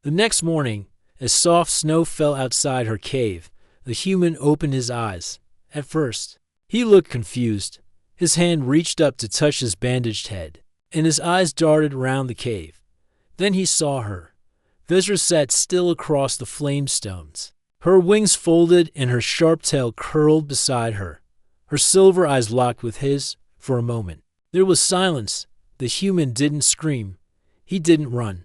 The next morning, as soft snow fell outside her cave, the human opened his eyes. At first, he looked confused. His hand reached up to touch his bandaged head, and his eyes darted around the cave. Then he saw her. Vezra sat still across the flame stones. Her wings folded and her sharp tail curled beside her. Her silver eyes locked with his for a moment. There was silence. The human didn't scream. He didn't run.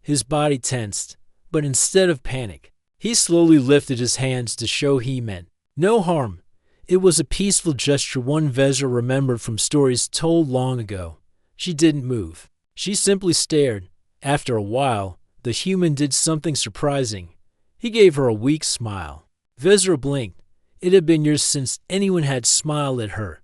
His body tensed, but instead of panic, he slowly lifted his hands to show he meant no harm. It was a peaceful gesture one Vezra remembered from stories told long ago. She didn't move. She simply stared. After a while, the human did something surprising. He gave her a weak smile. Vezra blinked. It had been years since anyone had smiled at her.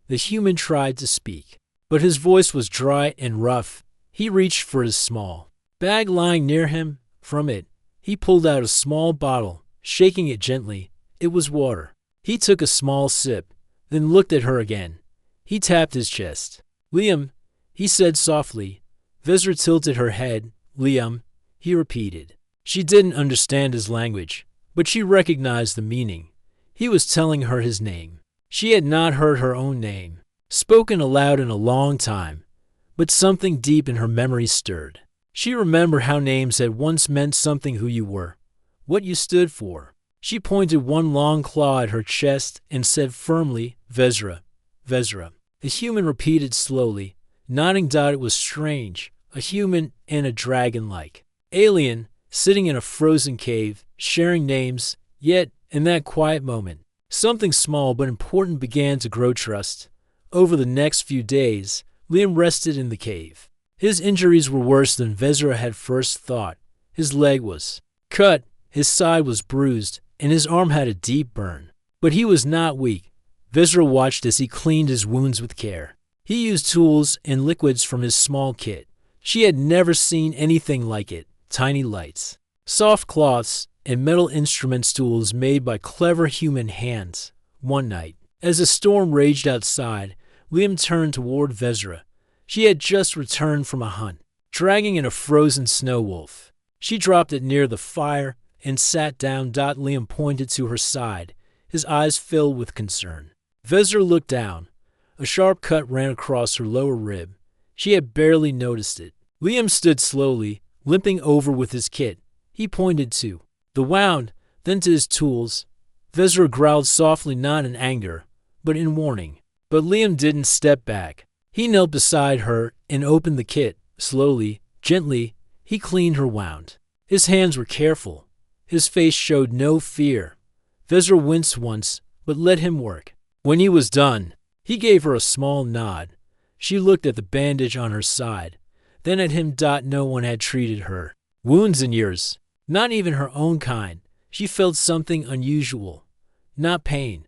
The human tried to speak, but his voice was dry and rough. He reached for his small bag lying near him. From it, he pulled out a small bottle, shaking it gently. It was water. He took a small sip, then looked at her again. He tapped his chest. "Liam," he said softly. Vezra tilted her head. "Liam," he repeated. She didn't understand his language, but she recognized the meaning. He was telling her his name. She had not heard her own name spoken aloud in a long time, but something deep in her memory stirred. She remembered how names had once meant something, who you were, what you stood for. She pointed one long claw at her chest and said firmly, "Vezra, Vezra." The human repeated slowly, nodding. It was strange, a human and a dragon-like alien sitting in a frozen cave, sharing names. Yet, in that quiet moment, something small but important began to grow. Trust. Over the next few days, Liam rested in the cave. His injuries were worse than Vezra had first thought. His leg was cut, his side was bruised, and his arm had a deep burn. But he was not weak. Vezra watched as he cleaned his wounds with care. He used tools and liquids from his small kit. She had never seen anything like it. Tiny lights, soft cloths, and metal instruments, tools made by clever human hands. One night, as a storm raged outside, Liam turned toward Vezra. She had just returned from a hunt, dragging in a frozen snow wolf. She dropped it near the fire and sat down. Liam pointed to her side, his eyes filled with concern. Vezra looked down. A sharp cut ran across her lower rib. She had barely noticed it. Liam stood slowly, limping over with his kit. He pointed to the wound, then to his tools. Vezra growled softly, not in anger, but in warning. But Liam didn't step back. He knelt beside her and opened the kit. Slowly, gently, he cleaned her wound. His hands were careful. His face showed no fear. Vezra winced once, but let him work. When he was done, he gave her a small nod. She looked at the bandage on her side, then at him. No one had treated her wounds in years, not even her own kind. She felt something unusual. Not pain,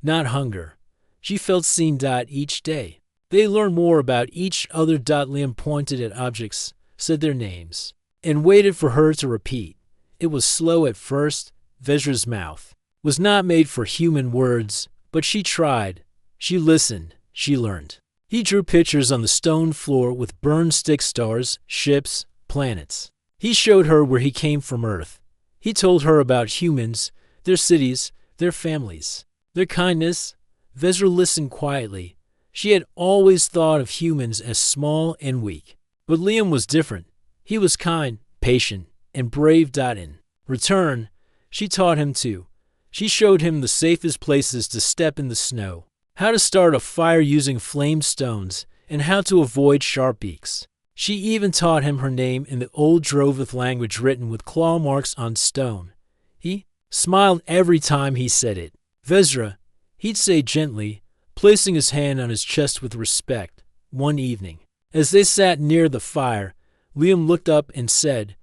not hunger. She felt seen. Each day, they learned more about each other. Liam pointed at objects, said their names, and waited for her to repeat. It was slow at first. Vezra's mouth was not made for human words, but she tried. She listened. She learned. He drew pictures on the stone floor with burned stick, stars, ships, planets. He showed her where he came from, Earth. He told her about humans, their cities, their families, their kindness. Vezra listened quietly. She had always thought of humans as small and weak. But Liam was different. He was kind, patient, and brave. In return, she taught him too. She showed him the safest places to step in the snow, how to start a fire using flame stones, and how to avoid sharp beaks. She even taught him her name in the old Drovith language written with claw marks on stone. He smiled every time he said it. "Vezra," he'd say gently, placing his hand on his chest with respect. One evening, as they sat near the fire, Liam looked up and said,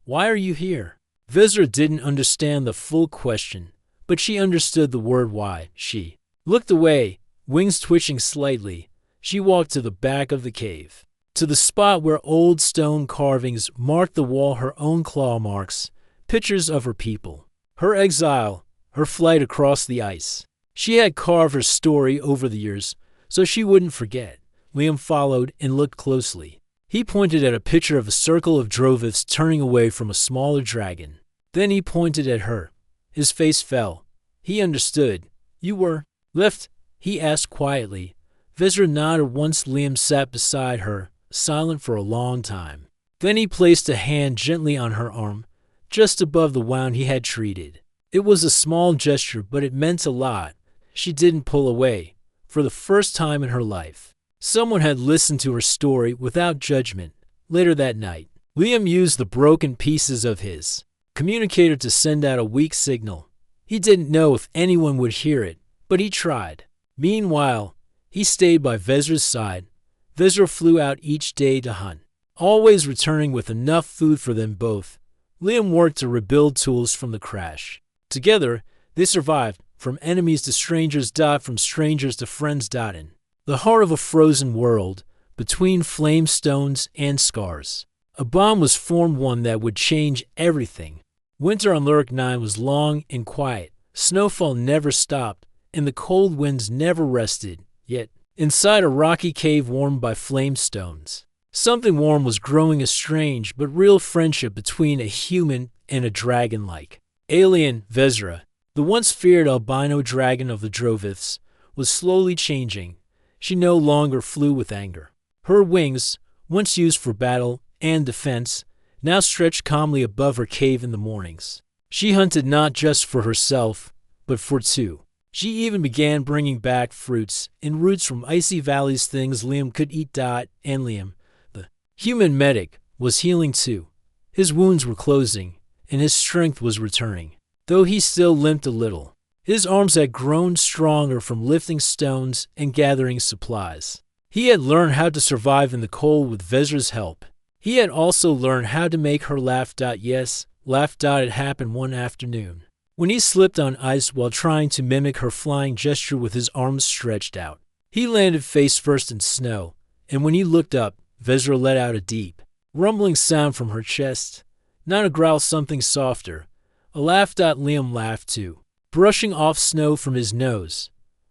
"Why are you here?" Vezra didn't understand the full question, but she understood the word why. She looked away, wings twitching slightly. She walked to the back of the cave, to the spot where old stone carvings marked the wall, her own claw marks, pictures of her people, her exile, her flight across the ice. She had carved her story over the years, so she wouldn't forget. Liam followed and looked closely. He pointed at a picture of a circle of Droviths turning away from a smaller dragon. Then he pointed at her. His face fell. He understood. You were left? He asked quietly. Vezra nodded once. Liam sat beside her, silent for a long time. Then he placed a hand gently on her arm, just above the wound he had treated. It was a small gesture, but it meant a lot. She didn't pull away. For the first time in her life, someone had listened to her story without judgment. Later that night, Liam used the broken pieces of his communicator to send out a weak signal. He didn't know if anyone would hear it, but he tried. Meanwhile, he stayed by Vezra's side. Vezra flew out each day to hunt, always returning with enough food for them both. Liam worked to rebuild tools from the crash. Together, they survived, from enemies to strangers, from strangers to friends. In the heart of a frozen world, between flame stones and scars, a bond was formed, one that would change everything. Winter on Lurk 9 was long and quiet. Snowfall never stopped, and the cold winds never rested. Yet, inside a rocky cave warmed by flame stones, something warm was growing, a strange but real friendship between a human and a dragon-like alien. Vezra, the once feared albino dragon of the Droviths, was slowly changing. She no longer flew with anger. Her wings, once used for battle and defense, now stretched calmly above her cave in the mornings. She hunted not just for herself, but for two. She even began bringing back fruits and roots from icy valleys, things Liam could eat. And Liam, the human medic, was healing too. His wounds were closing, and his strength was returning, though he still limped a little. His arms had grown stronger from lifting stones and gathering supplies. He had learned how to survive in the cold with Vezra's help. He had also learned how to make her laugh. Yes, laugh. It happened one afternoon, when he slipped on ice while trying to mimic her flying gesture with his arms stretched out. He landed face first in snow, and when he looked up, Vezra let out a deep, rumbling sound from her chest. Not a growl, something softer. A laugh. Liam laughed too, brushing off snow from his nose.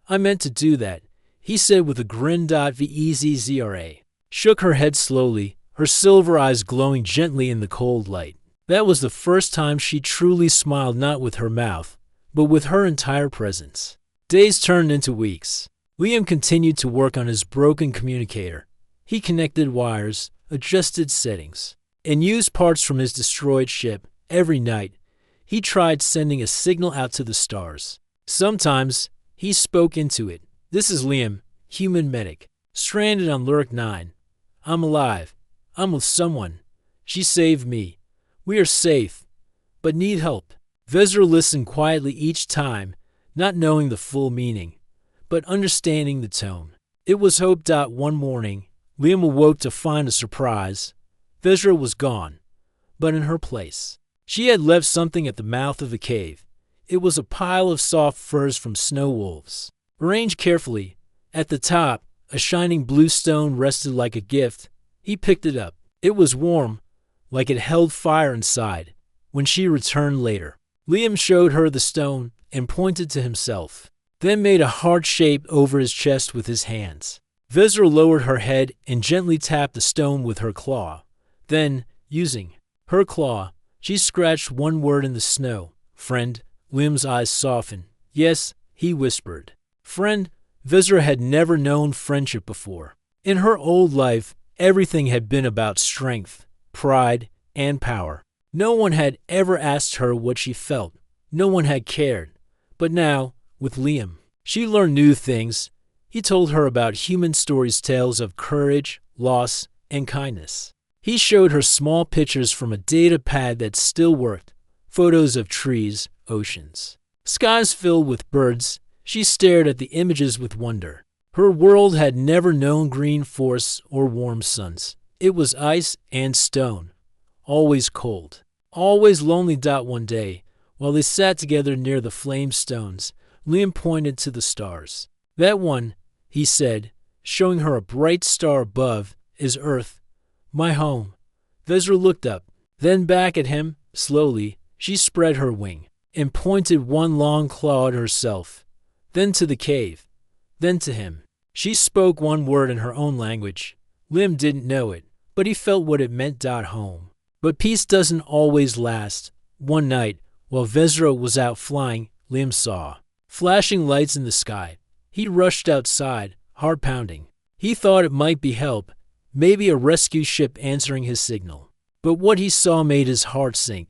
I meant to do that, he said with a grin. Vezra shook her head slowly, her silver eyes glowing gently in the cold light. That was the first time she truly smiled, not with her mouth, but with her entire presence. Days turned into weeks. Liam continued to work on his broken communicator. He connected wires, adjusted settings, and used parts from his destroyed ship. Every night, he tried sending a signal out to the stars. Sometimes, he spoke into it. This is Liam, human medic, stranded on Lurk 9. I'm alive. I'm with someone. She saved me. We are safe, but need help. Vezra listened quietly each time, not knowing the full meaning, but understanding the tone. It was hope. One morning, Liam awoke to find a surprise. Vezra was gone, but in her place, she had left something at the mouth of the cave. It was a pile of soft furs from snow wolves, arranged carefully. At the top, a shining blue stone rested like a gift. He picked it up. It was warm, like it held fire inside. When she returned later, Liam showed her the stone and pointed to himself, then made a heart shape over his chest with his hands. Vezra lowered her head and gently tapped the stone with her claw. Then, using her claw, she scratched one word in the snow. Friend. Liam's eyes softened. Yes, he whispered. Friend. Vezra had never known friendship before. In her old life, everything had been about strength, pride, and power. No one had ever asked her what she felt. No one had cared. But now, with Liam, she learned new things. He told her about human stories, tales of courage, loss, and kindness. He showed her small pictures from a data pad that still worked. Photos of trees, oceans, skies filled with birds. She stared at the images with wonder. Her world had never known green forests or warm suns. It was ice and stone, always cold, always lonely. One day, while they sat together near the flame stones, Liam pointed to the stars. That one, he said, showing her a bright star above, is Earth, my home. Vezra looked up, then back at him. Slowly, she spread her wing and pointed one long claw at herself, then to the cave, then to him. She spoke one word in her own language. Liam didn't know it, but he felt what it meant. Home. But peace doesn't always last. One night, while Vezra was out flying, Liam saw flashing lights in the sky. He rushed outside, heart pounding. He thought it might be help, maybe a rescue ship answering his signal. But what he saw made his heart sink.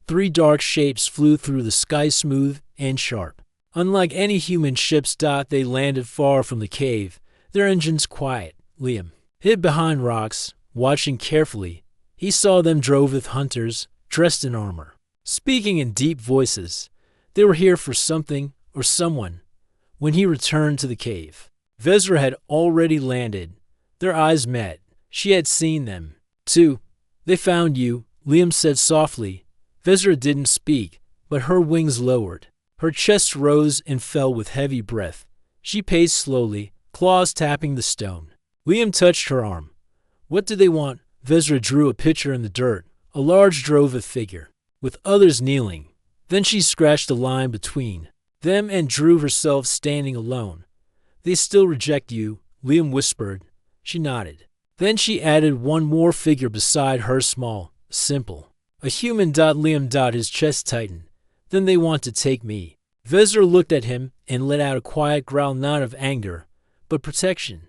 3 dark shapes flew through the sky, smooth and sharp. Unlike any human ships, they landed far from the cave, their engines quiet. Liam hid behind rocks, watching carefully. He saw them Droveth hunters, dressed in armor, speaking in deep voices. They were here for something or someone. When he returned to the cave, Vezra had already landed. Their eyes met. She had seen them, too. They found you, Liam said softly. Vezra didn't speak, but her wings lowered. Her chest rose and fell with heavy breath. She paced slowly, claws tapping the stone. Liam touched her arm. What do they want? Vezra drew a picture in the dirt, a large Droveth figure, with others kneeling. Then she scratched a line between them and drew herself standing alone. They still reject you, Liam whispered. She nodded. Then she added one more figure beside her, small, simple. A human. Liam. His chest tightened. Then they want to take me. Vezra looked at him and let out a quiet growl, not of anger, but protection.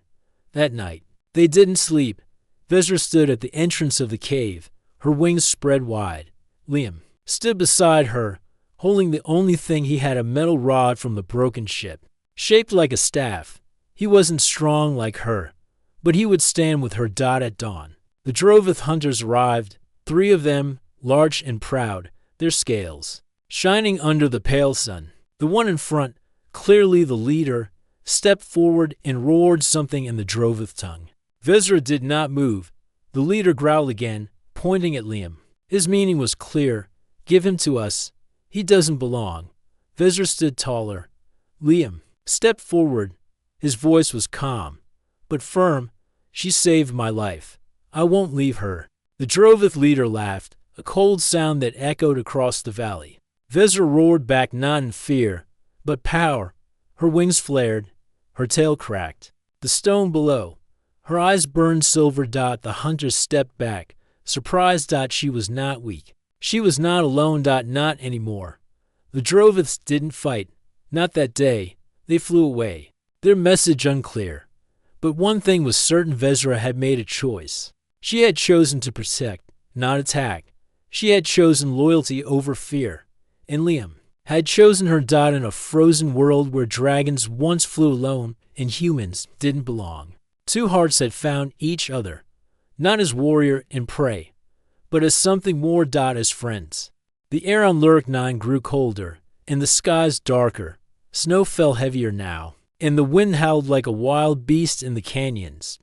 That night, they didn't sleep. Vezra stood at the entrance of the cave, her wings spread wide. Liam stood beside her, holding the only thing he had, a metal rod from the broken ship, shaped like a staff. He wasn't strong like her, but he would stand with her. At dawn, the Droveth hunters arrived, 3 of them, large and proud, their scales shining under the pale sun. The one in front, clearly the leader, stepped forward and roared something in the Droveth tongue. Vezra did not move. The leader growled again, pointing at Liam. His meaning was clear. Give him to us. He doesn't belong. Vezra stood taller. Liam stepped forward. His voice was calm, but firm. She saved my life. I won't leave her. The Droveth leader laughed, a cold sound that echoed across the valley. Vezra roared back, not in fear, but power. Her wings flared. Her tail cracked. The stone below. Her eyes burned silver. The hunters stepped back, surprised. She was not weak. She was not alone. Not anymore. The Droveths didn't fight. Not that day. They flew away. Their message unclear. But one thing was certain: Vezra had made a choice. She had chosen to protect, not attack. She had chosen loyalty over fear. And Liam had chosen her. In a frozen world where dragons once flew alone and humans didn't belong. 2 hearts had found each other, not as warrior and prey, but as something more. As friends. The air on Lurk 9 grew colder, and the skies darker. Snow fell heavier now, and the wind howled like a wild beast in the canyons.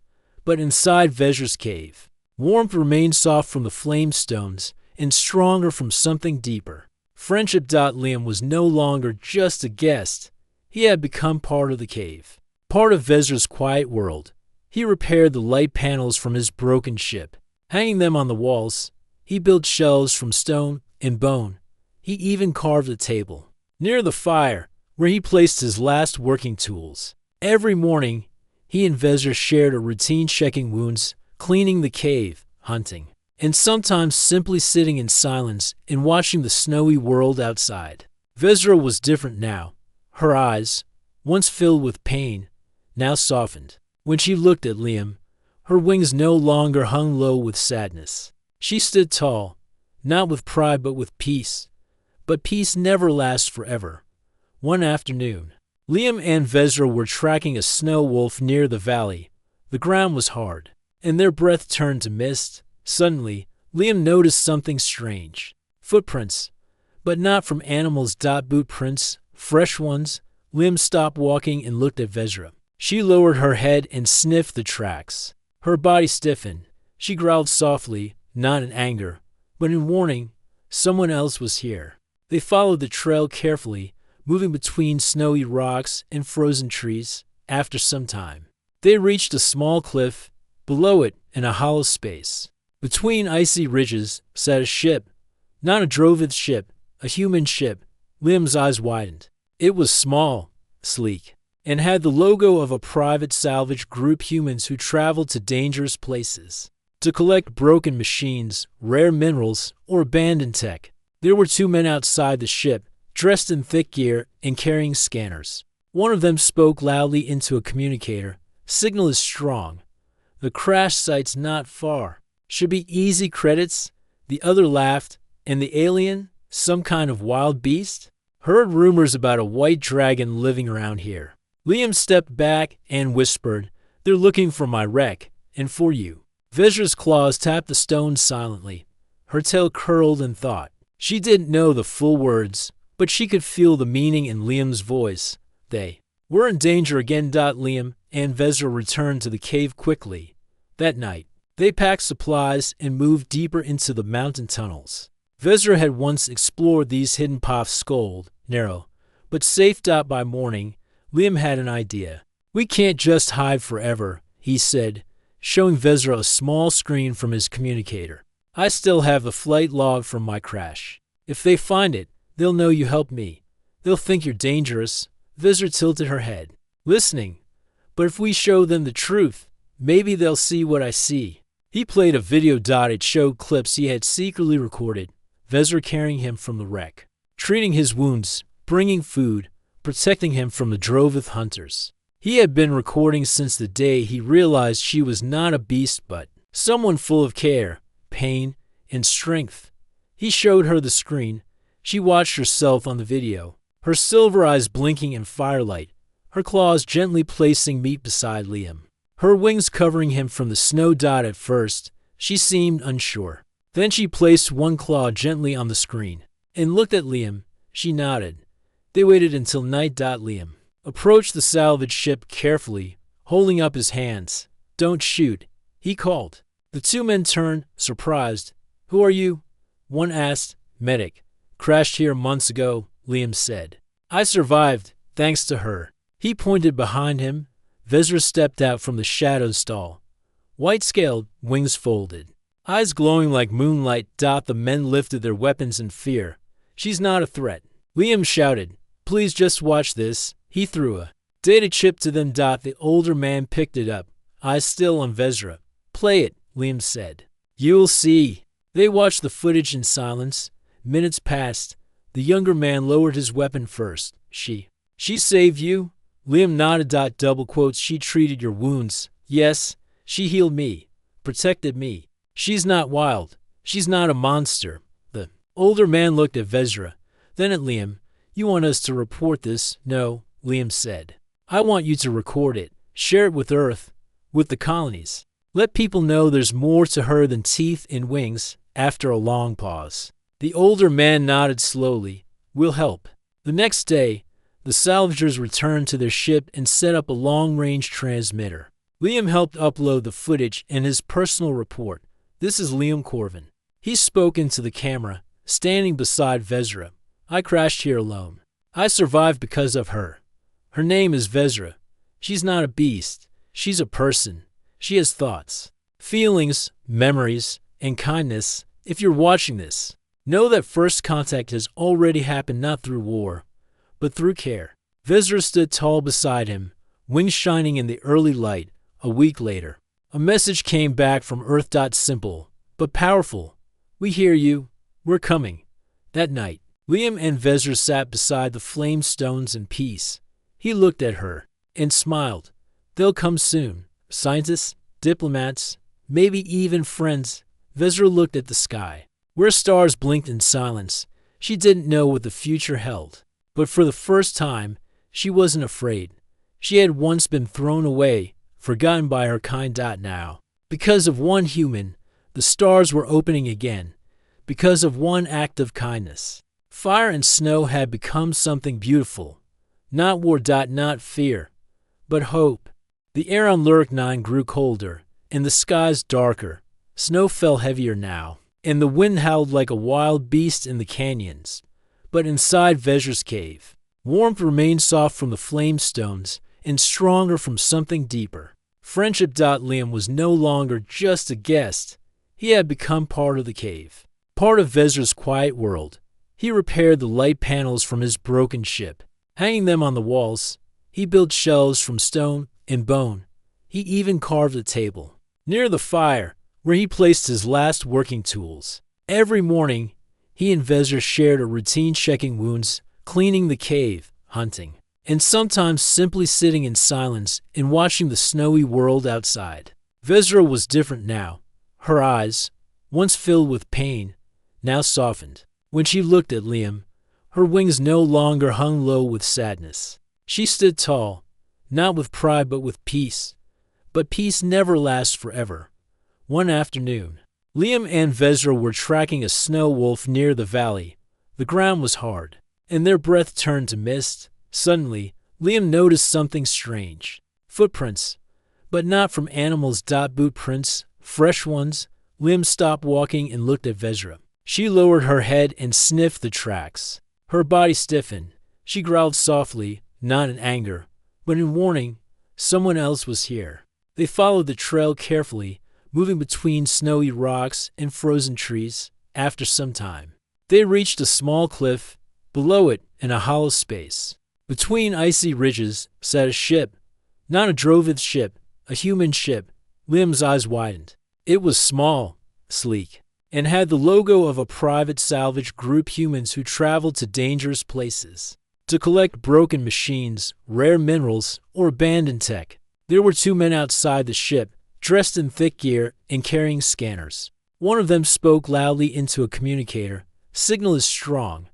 But inside Vezra's cave, warmth remained, soft from the flame stones and stronger from something deeper. Friendship. Liam was no longer just a guest. He had become part of the cave, part of Vezra's quiet world. He repaired the light panels from his broken ship, hanging them on the walls. He built shelves from stone and bone. He even carved a table near the fire, where he placed his last working tools. Every morning, he and Vezra shared a routine: checking wounds, cleaning the cave, hunting, and sometimes simply sitting in silence and watching the snowy world outside. Vezra was different now. Her eyes, once filled with pain, now softened. When she looked at Liam, her wings no longer hung low with sadness. She stood tall, not with pride but with peace. But peace never lasts forever. One afternoon, Liam and Vezra were tracking a snow wolf near the valley. The ground was hard, and their breath turned to mist. Suddenly, Liam noticed something strange. Footprints, but not from animals. Boot prints, fresh ones. Liam stopped walking and looked at Vezra. She lowered her head and sniffed the tracks. Her body stiffened. She growled softly, not in anger, but in warning. Someone else was here. They followed the trail carefully, moving between snowy rocks and frozen trees. After some time, they reached a small cliff. Below it, in a hollow space, between icy ridges, sat a ship. Not a Droveth ship, a human ship. Liam's eyes widened. It was small, sleek, and had the logo of a private salvage group, humans who traveled to dangerous places. to collect broken machines, rare minerals, or abandoned tech. There were 2 men outside the ship, dressed in thick gear and carrying scanners. One of them spoke loudly into a communicator. "Signal is strong. The crash site's not far. Should be easy credits." The other laughed. "And the alien? Some kind of wild beast? Heard rumors about a white dragon living around here." Liam stepped back and whispered, "They're looking for my wreck, and for you." Vezra's claws tapped the stone silently. Her tail curled in thought. She didn't know the full words, but she could feel the meaning in Liam's voice. They were in danger again. Liam and Vezra returned to the cave quickly. That night, they packed supplies and moved deeper into the mountain tunnels. Vezra had once explored these hidden paths, narrow, but safe. By morning, Liam had an idea. "We can't just hide forever," he said, showing Vezra a small screen from his communicator. "I still have the flight log from my crash. If they find it, they'll know you helped me. They'll think you're dangerous." Vezra tilted her head, listening. "But if we show them the truth, maybe they'll see what I see." He played a video. It showed clips he had secretly recorded. Vezra carrying him from the wreck, treating his wounds, bringing food, protecting him from the drove of hunters. He had been recording since the day he realized she was not a beast but someone full of care, pain, and strength. He showed her the screen. She watched herself on the video, her silver eyes blinking in firelight, her claws gently placing meat beside Liam, her wings covering him from the snow. At first, she seemed unsure. Then she placed one claw gently on the screen and looked at Liam. She nodded. They waited until night. Liam approached the salvage ship carefully, holding up his hands. "Don't shoot," he called. The 2 men turned, surprised. "Who are you?" One asked. "Medic. Crashed here months ago," Liam said. "I survived, thanks to her." He pointed behind him. Vezra stepped out from the shadow stall. White-scaled, wings folded, eyes glowing like moonlight. The men lifted their weapons in fear. "She's not a threat." Liam shouted, "Please just watch this." He threw a data chip to them. The older man picked it up, eyes still on Vezra. "Play it," Liam said. "You'll see." They watched the footage in silence. Minutes passed. The younger man lowered his weapon first. She saved you?" Liam nodded. Double quotes. "She treated your wounds." "Yes, she healed me, protected me. She's not wild. She's not a monster." The older man looked at Vezra, then at Liam. "You want us to report this?" "No," Liam said. "I want you to record it. Share it with Earth, with the colonies. Let people know there's more to her than teeth and wings." After a long pause, the older man nodded slowly. "We'll help." The next day, the salvagers returned to their ship and set up a long-range transmitter. Liam helped upload the footage and his personal report. "This is Liam Corvin." He spoke into the camera, standing beside Vezra. "I crashed here alone. I survived because of her. Her name is Vezra. She's not a beast. She's a person. She has thoughts, feelings, memories, and kindness. If you're watching this, know that first contact has already happened, not through war, but through care." Vezra stood tall beside him, wings shining in the early light. A week later, a message came back from Earth. Simple, but powerful. "We hear you. We're coming." That night, Liam and Vezra sat beside the flame stones in peace. He looked at her and smiled. "They'll come soon. Scientists, diplomats, maybe even friends." Vezra looked at the sky, where stars blinked in silence. She didn't know what the future held, but for the first time, she wasn't afraid. She had once been thrown away, forgotten by her kind. Now, because of one human, the stars were opening again. Because of one act of kindness, fire and snow had become something beautiful. Not war. Not fear, but hope. The air on Lurk 9 grew colder, and the skies darker. Snow fell heavier now, and the wind howled like a wild beast in the canyons. But inside Vezra's cave, warmth remained soft from the flame stones and stronger from something deeper. Friendship. Liam was no longer just a guest. He had become part of the cave, part of Vezra's quiet world. He repaired the light panels from his broken ship, hanging them on the walls. He built shelves from stone and bone. He even carved a table. Near the fire, where he placed his last working tools. Every morning, he and Vezra shared a routine, checking wounds, cleaning the cave, hunting, and sometimes simply sitting in silence and watching the snowy world outside. Vezra was different now. Her eyes, once filled with pain, now softened. When she looked at Liam, her wings no longer hung low with sadness. She stood tall, not with pride but with peace. But peace never lasts forever. One afternoon, Liam and Vezra were tracking a snow wolf near the valley. The ground was hard, and their breath turned to mist. Suddenly, Liam noticed something strange. Footprints, but not from animals. Boot prints, fresh ones. Liam stopped walking and looked at Vezra. She lowered her head and sniffed the tracks. Her body stiffened. She growled softly, not in anger, but in warning. Someone else was here. They followed the trail carefully, moving between snowy rocks and frozen trees. After some time, they reached a small cliff. Below it, in a hollow space, between icy ridges, sat a ship. Not a Drovith ship, a human ship. Liam's eyes widened. It was small, sleek, and had the logo of a private salvage group, humans who traveled to dangerous places to collect broken machines, rare minerals, or abandoned tech. There were two men outside the ship, dressed in thick gear and carrying scanners. One of them spoke loudly into a communicator. Signal is strong.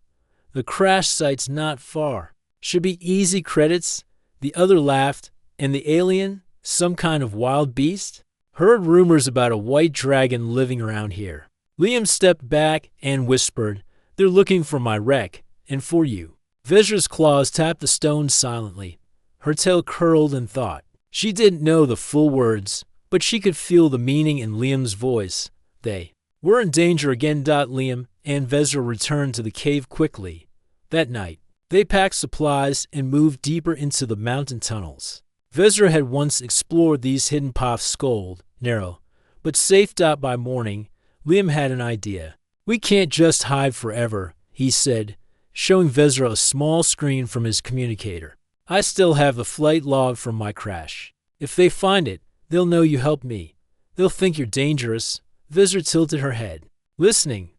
The crash site's not far. Should be easy credits. The other laughed. And the alien? Some kind of wild beast? Heard rumors about a white dragon living around here. Liam stepped back and whispered, "They're looking for my wreck, and for you." Vezra's claws tapped the stone silently. Her tail curled in thought. She didn't know the full words, but she could feel the meaning in Liam's voice. They were in danger again. Liam and Vezra returned to the cave quickly. That night, they packed supplies and moved deeper into the mountain tunnels. Vezra had once explored these hidden paths, cold, narrow, but safe. By morning, Liam had an idea. "We can't just hide forever," he said, showing Vezra a small screen from his communicator. "I still have the flight log from my crash. If they find it, they'll know you helped me. They'll think you're dangerous." Vezra tilted her head, listening.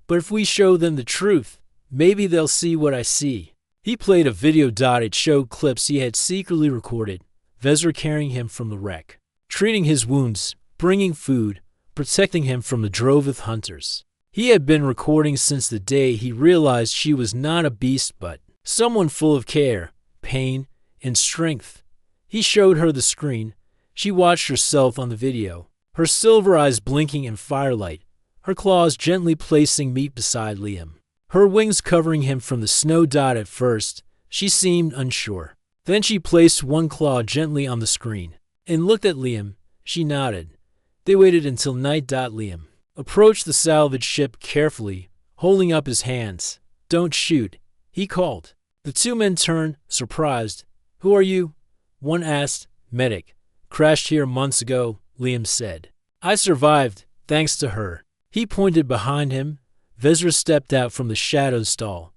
"But if we show them the truth, maybe they'll see what I see." He played a video. It showed clips he had secretly recorded. Vezra carrying him from the wreck, treating his wounds, bringing food, protecting him from the Drovith hunters. He had been recording since the day he realized she was not a beast but someone full of care, pain, and strength. He showed her the screen. She watched herself on the video, her silver eyes blinking in firelight, her claws gently placing meat beside Liam, her wings covering him from the snow. At first, she seemed unsure. Then she placed one claw gently on the screen and looked at Liam. She nodded. They waited until night. Liam approached the salvage ship carefully, holding up his hands. "Don't shoot," he called. The two men turned, surprised. "Who are you?" One asked. "Medic. Crashed here months ago," Liam said. "I survived, thanks to her." He pointed behind him. Vezra stepped out from the shadow stall.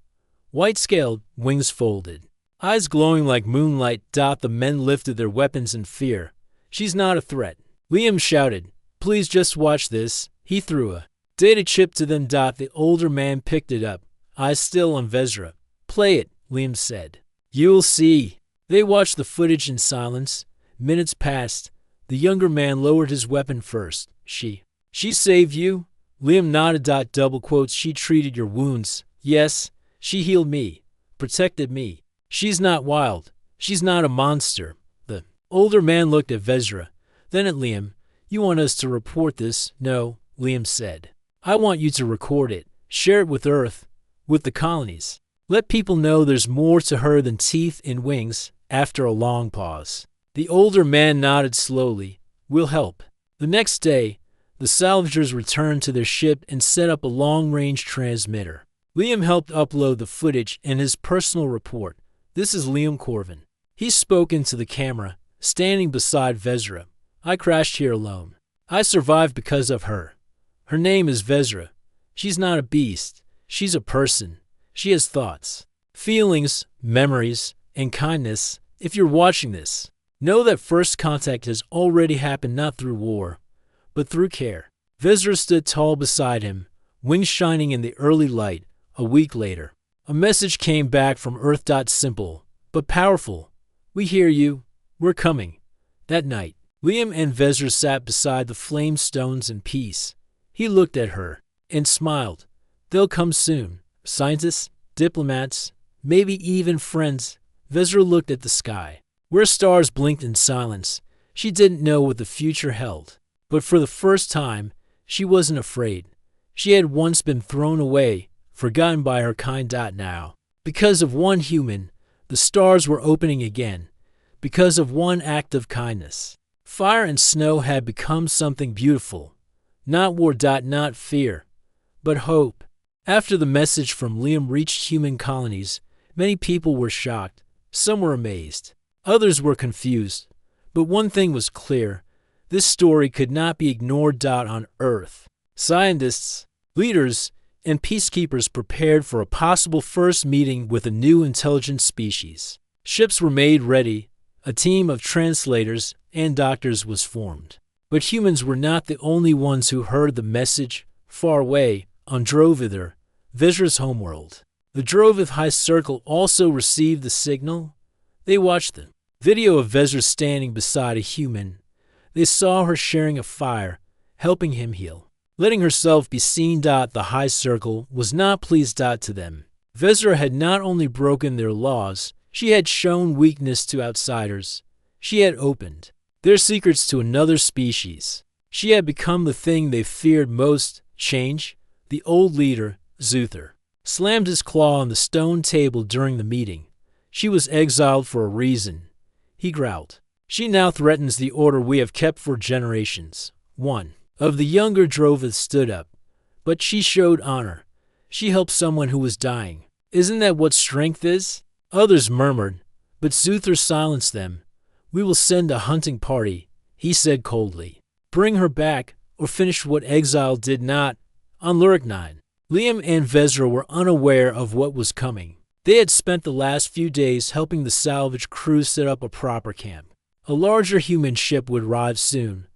White-scaled, wings folded, eyes glowing like moonlight. The men lifted their weapons in fear. "She's not a threat." Liam shouted, "Please just watch this." He threw a data chip to them. The older man picked it up, eyes still on Vezra. "Play it," Liam said. "You'll see." They watched the footage in silence. Minutes passed. The younger man lowered his weapon first. She saved you?" Liam nodded. Double quotes. "She treated your wounds." "Yes, she healed me, protected me. She's not wild. She's not a monster." The older man looked at Vezra, then at Liam. "You want us to report this?" "No," Liam said. "I want you to record it. Share it with Earth, with the colonies. Let people know there's more to her than teeth and wings." After a long pause, the older man nodded slowly. "We'll help." The next day, the salvagers returned to their ship and set up a long-range transmitter. Liam helped upload the footage and his personal report. "This is Liam Corvin." He spoke into the camera, standing beside Vezra. "I crashed here alone. I survived because of her. Her name is Vezra. She's not a beast. She's a person. She has thoughts, feelings, memories, and kindness. If you're watching this, know that first contact has already happened, not through war, but through care." Vezra stood tall beside him, wings shining in the early light. A week later, a message came back from Earth. Simple, but powerful. We hear you. We're coming. That night, Liam and Vezra sat beside the flame stones in peace. He looked at her and smiled. They'll come soon. Scientists, diplomats, maybe even friends. Vezra looked at the sky, where stars blinked in silence. She didn't know what the future held, but for the first time, she wasn't afraid. She had once been thrown away, forgotten by her kind. Now, because of one human, the stars were opening again. Because of one act of kindness, fire and snow had become something beautiful. Not war. Not fear, but hope. After the message from Liam reached human colonies, many people were shocked. Some were amazed. Others were confused. But one thing was clear. This story could not be ignored. On Earth, scientists, leaders, and peacekeepers prepared for a possible first meeting with a new intelligent species. Ships were made ready. A team of translators and doctors was formed. But humans were not the only ones who heard the message. Far away, on Drovither, Vezra's homeworld, the Drovith High Circle also received the signal. They watched the video of Vezra standing beside a human. They saw her sharing a fire, helping him heal, letting herself be seen. The High Circle was not pleased. To them, Vezra had not only broken their laws, she had shown weakness to outsiders. She had opened their secrets to another species. She had become the thing they feared most. Change. The old leader, Zuther, slammed his claw on the stone table during the meeting. She was exiled for a reason. He growled. She now threatens the order we have kept for generations. One of the younger Drovith stood up, but she showed honor. She helped someone who was dying. Isn't that what strength is? Others murmured, but Zuther silenced them. We will send a hunting party, he said coldly. Bring her back, or finish what exile did not. On Lurk-9, Liam and Vezra were unaware of what was coming. They had spent the last few days helping the salvage crew set up a proper camp. A larger human ship would arrive soon,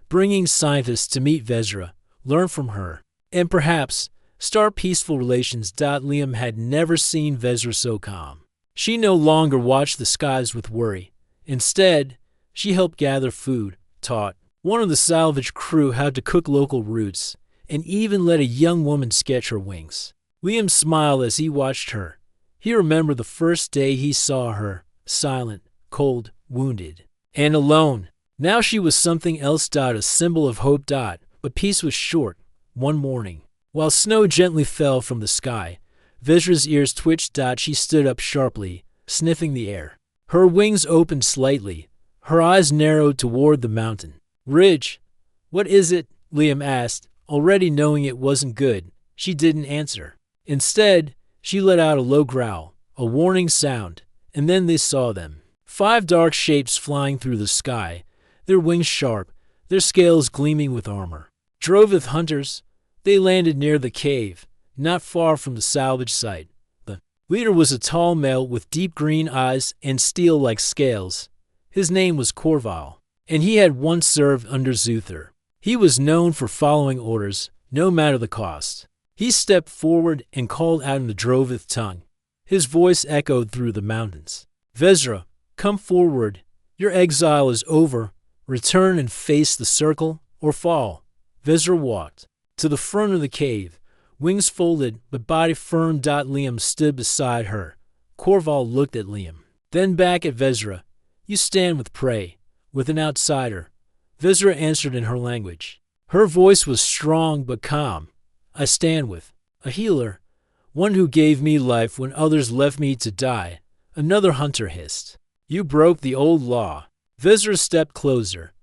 bringing scientists to meet Vezra, learn from her, and perhaps start peaceful relations. Liam had never seen Vezra so calm. She no longer watched the skies with worry. Instead, she helped gather food, taught one of the salvage crew how to cook local roots, and even let a young woman sketch her wings. Liam smiled as he watched her. He remembered the first day he saw her, silent, cold, wounded, and alone. Now she was something else. A symbol of hope. But peace was short. One morning, while snow gently fell from the sky, Vezra's ears twitched. She stood up sharply, sniffing the air. Her wings opened slightly. Her eyes narrowed toward the mountain ridge. What is it? Liam asked, already knowing it wasn't good. She didn't answer. Instead, she let out a low growl, a warning sound, and then they saw them. 5 dark shapes flying through the sky, their wings sharp, their scales gleaming with armor. Drovith hunters. They landed near the cave, not far from the salvage site. The leader was a tall male with deep green eyes and steel-like scales. His name was Corval, and he had once served under Zuther. He was known for following orders, no matter the cost. He stepped forward and called out in the Drovith tongue. His voice echoed through the mountains. Vezra, come forward. Your exile is over. Return and face the circle, or fall. Vezra walked to the front of the cave, wings folded but body firm. Liam stood beside her. Corval looked at Liam, then back at Vezra. You stand with prey, with an outsider. Vezra answered in her language. Her voice was strong but calm. I stand with a healer, one who gave me life when others left me to die. Another hunter hissed. You broke the old law. Vezra stepped closer.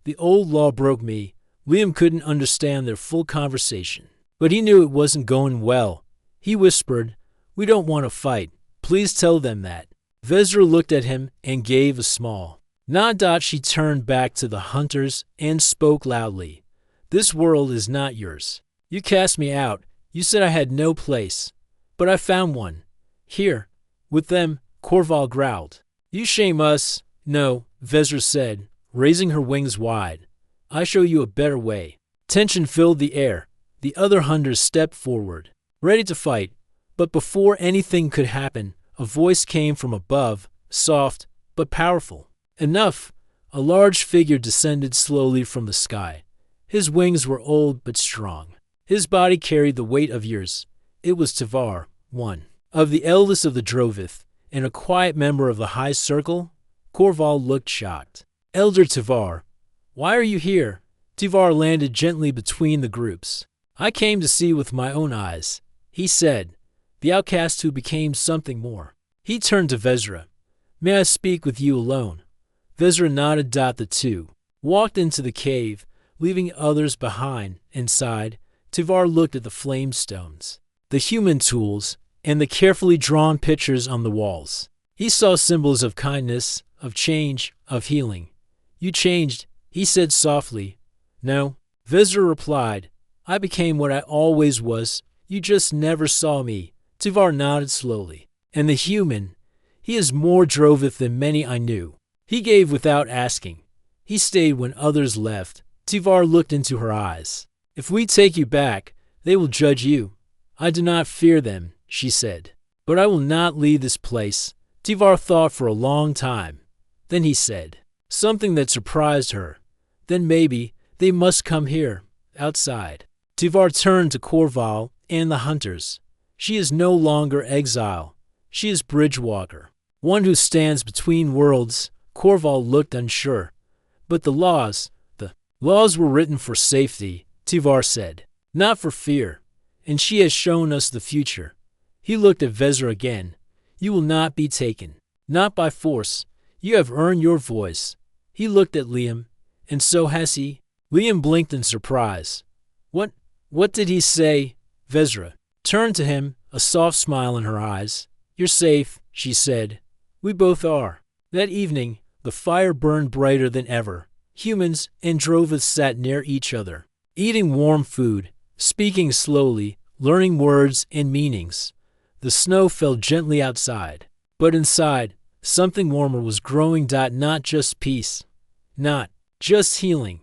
The old law broke me. Liam couldn't understand their full conversation, but he knew it wasn't going well. He whispered, we don't want to fight. Please tell them that. Vezra looked at him and gave a small nod. She turned back to the hunters and spoke loudly. This world is not yours. You cast me out. You said I had no place. But I found one. Here. With them, Corval growled. You shame us. No, Vezra said, raising her wings wide. I show you a better way. Tension filled the air. The other hunters stepped forward, ready to fight. But before anything could happen, a voice came from above, soft but powerful. Enough! A large figure descended slowly from the sky. His wings were old but strong. His body carried the weight of years. It was Tivar, one of the eldest of the Drovith, and a quiet member of the High Circle. Corval looked shocked. Elder Tivar, why are you here? Tivar landed gently between the groups. I came to see with my own eyes, he said, the outcast who became something more. He turned to Vezra. May I speak with you alone? Vezra nodded. The two walked into the cave, leaving others behind. Inside, Tivar looked at the flame stones, the human tools, and the carefully drawn pictures on the walls. He saw symbols of kindness, of change, of healing. You changed, he said softly. No, Vezra replied. I became what I always was. You just never saw me. Tivar nodded slowly. And the human, he is more Drovith than many I knew. He gave without asking. He stayed when others left. Tivar looked into her eyes. If we take you back, they will judge you. I do not fear them, she said. But I will not leave this place. Tivar thought for a long time. Then he said something that surprised her. Then maybe they must come here, outside. Tivar turned to Corval and the hunters. She is no longer exile. She is Bridgewalker, one who stands between worlds. Corval looked unsure. But the laws were written for safety, Tivar said, not for fear. And she has shown us the future. He looked at Vezra again. You will not be taken. Not by force. You have earned your voice. He looked at Liam. And so has he. Liam blinked in surprise. What did he say? Vezra turned to him, a soft smile in her eyes. You're safe, she said. We both are. That evening, the fire burned brighter than ever. Humans and Droviths sat near each other, eating warm food, speaking slowly, learning words and meanings. The snow fell gently outside, but inside, something warmer was growing. Not just peace, not just healing,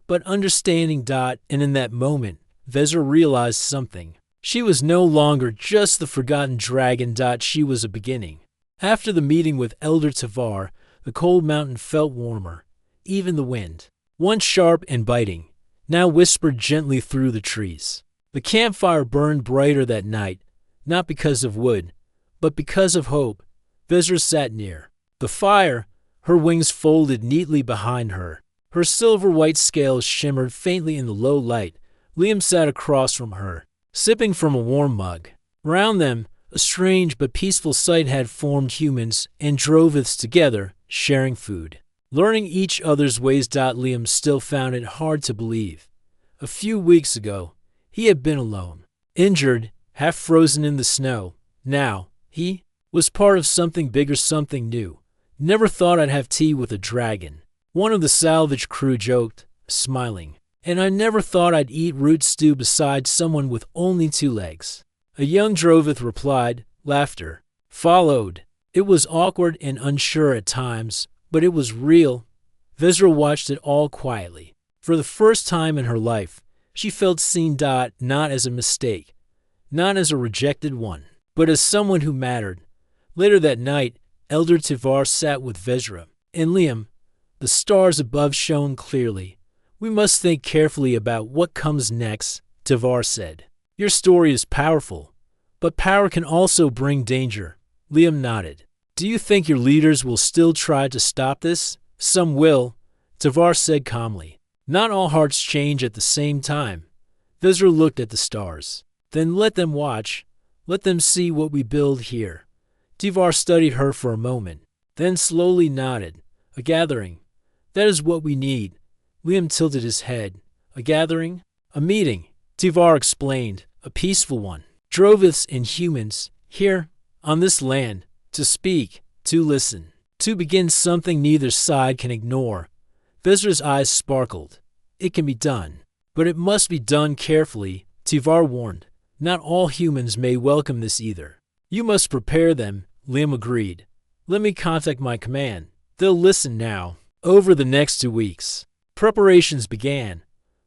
but understanding. And in that moment, Vezra realized something. She was no longer just the forgotten dragon. She was a beginning. After the meeting with Elder Tivar, the cold mountain felt warmer. Even the wind, once sharp and biting, now whispered gently through the trees. The campfire burned brighter that night, not because of wood, but because of hope. Vezra sat near the fire, her wings folded neatly behind her. Her silver-white scales shimmered faintly in the low light. Liam sat across from her, sipping from a warm mug. Around them, a strange but peaceful sight had formed. Humans and Droviths together, sharing food, learning each other's ways. Liam still found it hard to believe. A few weeks ago, he had been alone, injured, half frozen in the snow. Now, he was part of something bigger, something new. Never thought I'd have tea with a dragon, one of the salvage crew joked, smiling. And I never thought I'd eat root stew beside someone with only 2 legs. A young Drovith replied. Laughter followed. It was awkward and unsure at times, but it was real. Vezra watched it all quietly. For the first time in her life, she felt seen. Not as a mistake, not as a rejected one, but as someone who mattered. Later that night, Elder Tivar sat with Vezra and Liam. The stars above shone clearly. We must think carefully about what comes next, Tivar said. Your story is powerful, but power can also bring danger. Liam nodded. Do you think your leaders will still try to stop this? Some will, Tivar said calmly. Not all hearts change at the same time. Vezra looked at the stars. Then let them watch. Let them see what we build here. Tivar studied her for a moment, then slowly nodded. A gathering. That is what we need. Liam tilted his head. A gathering? A meeting, Tivar explained. A peaceful one. Droviths and humans, here, on this land, to speak, to listen, to begin something neither side can ignore. Vezra's eyes sparkled. It can be done, but it must be done carefully, Tivar warned. Not all humans may welcome this either. You must prepare them, Liam agreed. Let me contact my command. They'll listen now. Over the next 2 weeks, preparations began.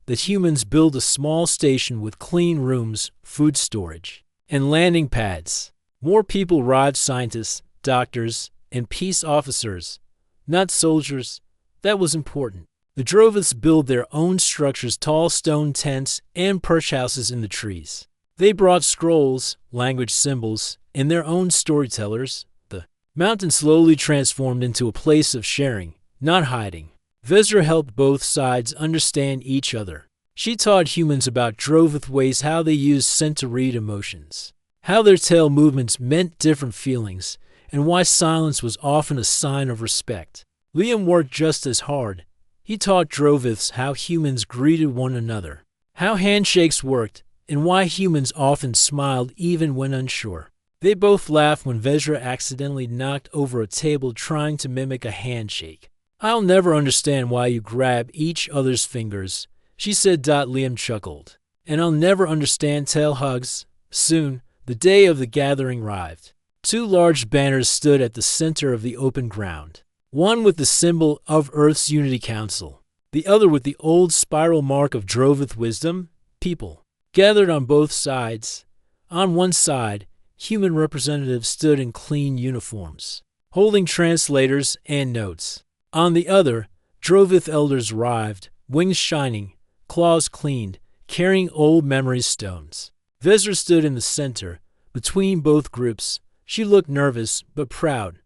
the humans build a small station with clean rooms, food storage, and landing pads. More people arrived: scientists, doctors, and peace officers, not soldiers. That was important. The Droviths build their own structures, tall stone tents, and perch houses in the trees. They brought scrolls, language symbols, and their own storytellers. The mountain slowly transformed into a place of sharing, not hiding. Vezra helped both sides understand each other. She taught humans about Drovith ways, how they used scent to read emotions, how their tail movements meant different feelings, and why silence was often a sign of respect. Liam worked just as hard. He taught Droviths how humans greeted one another, how handshakes worked, and why humans often smiled even when unsure. They both laughed when Vezra accidentally knocked over a table trying to mimic a handshake. "I'll never understand why you grab each other's fingers," she said. Liam chuckled. "And I'll never understand tail hugs." Soon, the day of the gathering arrived. Two large banners stood at the center of the open ground, one with the symbol of Earth's Unity Council, the other with the old spiral mark of Drovith wisdom. People gathered on both sides. On one side, human representatives stood in clean uniforms, holding translators and notes. On the other, Drovith elders arrived, wings shining, claws cleaned, carrying old memory stones. Vezra stood in the center, between both groups. She looked nervous, but proud.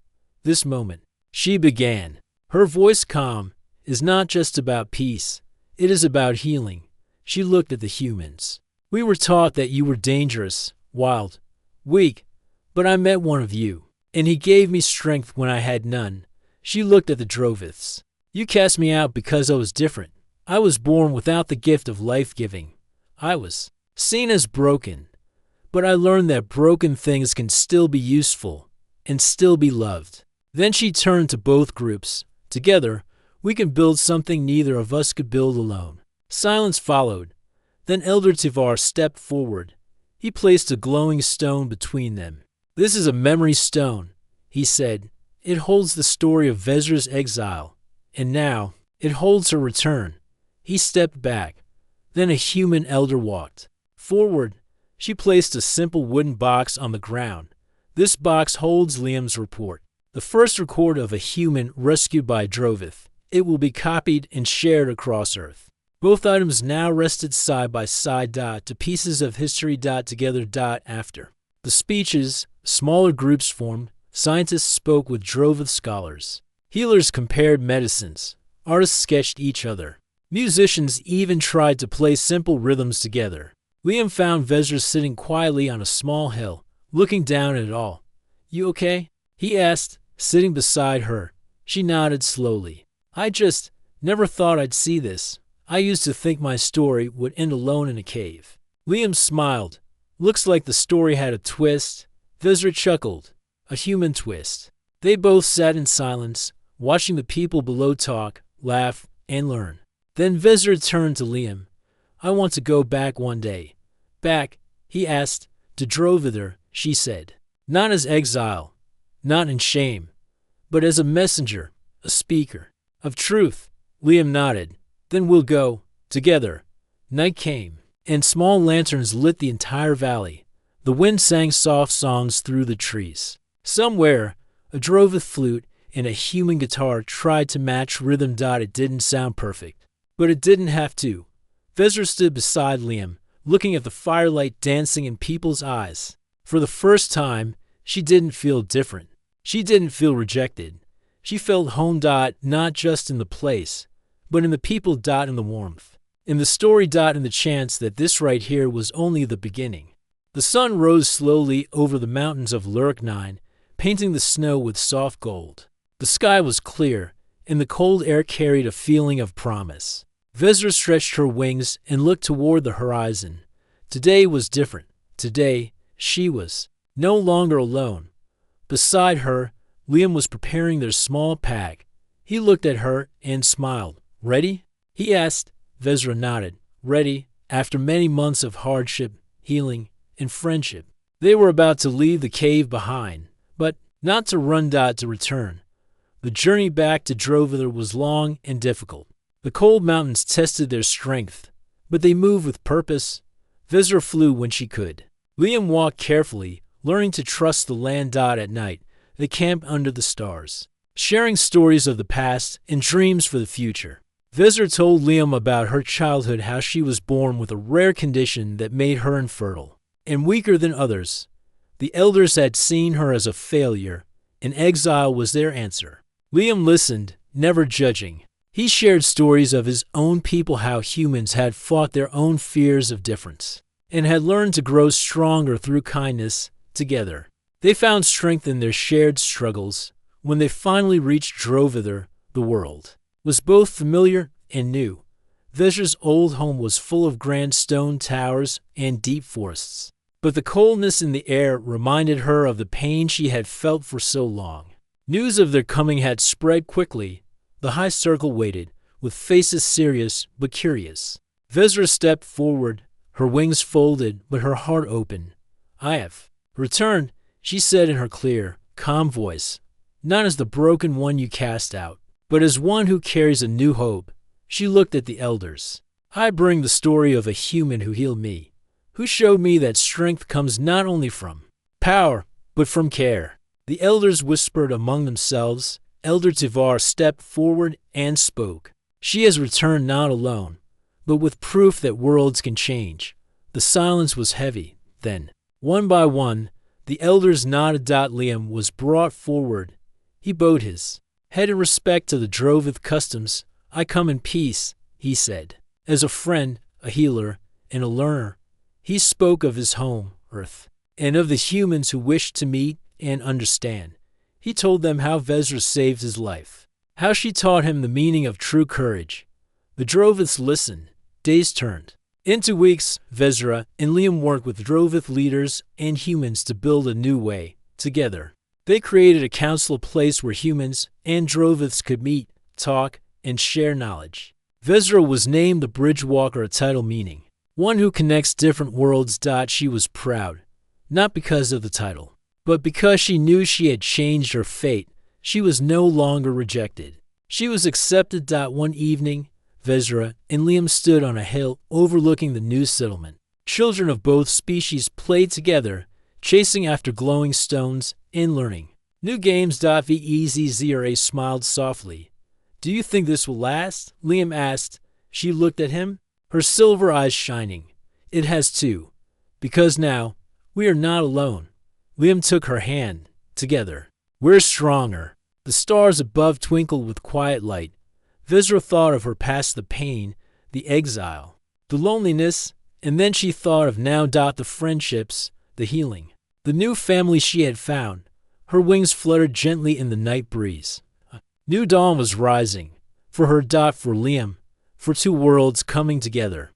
This moment, she began. Her voice calm, is not just about peace. It is about healing. She looked at the humans. "We were taught that you were dangerous, wild, weak, but I met one of you, and he gave me strength when I had none." She looked at the Droviths. "You cast me out because I was different. I was born without the gift of life-giving. I was seen as broken. But I learned that broken things can still be useful and still be loved." Then she turned to both groups. "Together, we can build something neither of us could build alone." Silence followed. Then Elder Tivar stepped forward. He placed a glowing stone between them. "This is a memory stone," he said. "It holds the story of Vezra's exile, and now it holds her return." He stepped back. Then a human elder walked forward. She placed a simple wooden box on the ground. "This box holds Liam's report, the first record of a human rescued by Drovith. It will be copied and shared across Earth." Both items now rested side by side. To pieces of history. Together. After the speeches, smaller groups formed. Scientists spoke with Drovith scholars. Healers compared medicines. Artists sketched each other. Musicians even tried to play simple rhythms together. Liam found Vezra sitting quietly on a small hill, looking down at it all. "You okay?" he asked, sitting beside her. She nodded slowly. "I just never thought I'd see this. I used to think my story would end alone in a cave." Liam smiled. "Looks like the story had a twist." Vezra chuckled. "A human twist." They both sat in silence, watching the people below talk, laugh, and learn. Then Vezra turned to Liam. "I want to go back one day." "Back?" he asked. "To Drovither," she said. "Not as exile, not in shame, but as a messenger, a speaker of truth." Liam nodded. "Then we'll go together." Night came, and small lanterns lit the entire valley. The wind sang soft songs through the trees. Somewhere, a Drovith flute and a human guitar tried to match rhythm. It didn't sound perfect, but it didn't have to. Vezra stood beside Liam, looking at the firelight dancing in people's eyes. For the first time, she didn't feel different. She didn't feel rejected. She felt home. Not just in the place, but in the people. In the warmth, in the story. In the chance that this right here was only the beginning. The sun rose slowly over the mountains of Lurk-9, painting the snow with soft gold. The sky was clear, and the cold air carried a feeling of promise. Vezra stretched her wings and looked toward the horizon. Today was different. Today, she was no longer alone. Beside her, Liam was preparing their small pack. He looked at her and smiled. "Ready?" he asked. Vezra nodded. "Ready." After many months of hardship, healing, and friendship, they were about to leave the cave behind, but not to run. To return. The journey back to Drovither was long and difficult. The cold mountains tested their strength. but they moved with purpose. Visra flew when she could. Liam walked carefully, learning to trust the land. At night, they camped under the stars, sharing stories of the past and dreams for the future. Visra told Liam about her childhood, how she was born with a rare condition that made her infertile and weaker than others. The elders had seen her as a failure, and exile was their answer. Liam listened, never judging. He shared stories of his own people, how humans had fought their own fears of difference and had learned to grow stronger through kindness together. They found strength in their shared struggles. When they finally reached Drovither, the world was both familiar and new. Visra's old home was full of grand stone towers and deep forests, but the coldness in the air reminded her of the pain she had felt for so long. News of their coming had spread quickly. The high circle waited, with faces serious but curious. Visra stepped forward, her wings folded but her heart open. "I have returned," she said in her clear, calm voice, "not as the broken one you cast out, but as one who carries a new hope." She looked at the elders. "I bring the story of a human who healed me, who showed me that strength comes not only from power, but from care." The elders whispered among themselves. Elder Tivar stepped forward and spoke. "She has returned not alone, but with proof that worlds can change." The silence was heavy. Then, one by one, the elders nodded. Liam was brought forward. He bowed his head in respect to the Drovith customs. "I come in peace," he said. As a friend, a healer, and a learner, he spoke of his home, Earth, and of the humans who wished to meet and understand. He told them how Visra saved his life, how she taught him the meaning of true courage. The Droviths listened. Days turned into weeks. Visra and Liam worked with Drovith leaders and humans to build a new way. Together, they created a council, a place where humans and Droviths could meet, talk, and share knowledge. Visra was named the Bridgewalker, a title meaning one who connects different worlds. She was proud, not because of the title, but because she knew she had changed her fate. She was no longer rejected. She was accepted. One evening, Visra and Liam stood on a hill overlooking the new settlement. Children of both species played together, chasing after glowing stones and learning new games. Vzra smiled softly. "Do you think this will last?" Liam asked. She looked at him, her silver eyes shining. "It has too, because now we are not alone." Liam took her hand. "Together, we're stronger." The stars above twinkled with quiet light. Visra thought of her past, the pain, the exile, the loneliness, and then she thought of now. The friendships, the healing, the new family she had found. Her wings fluttered gently in the night breeze. A new dawn was rising. For her. For Liam. For two worlds coming together.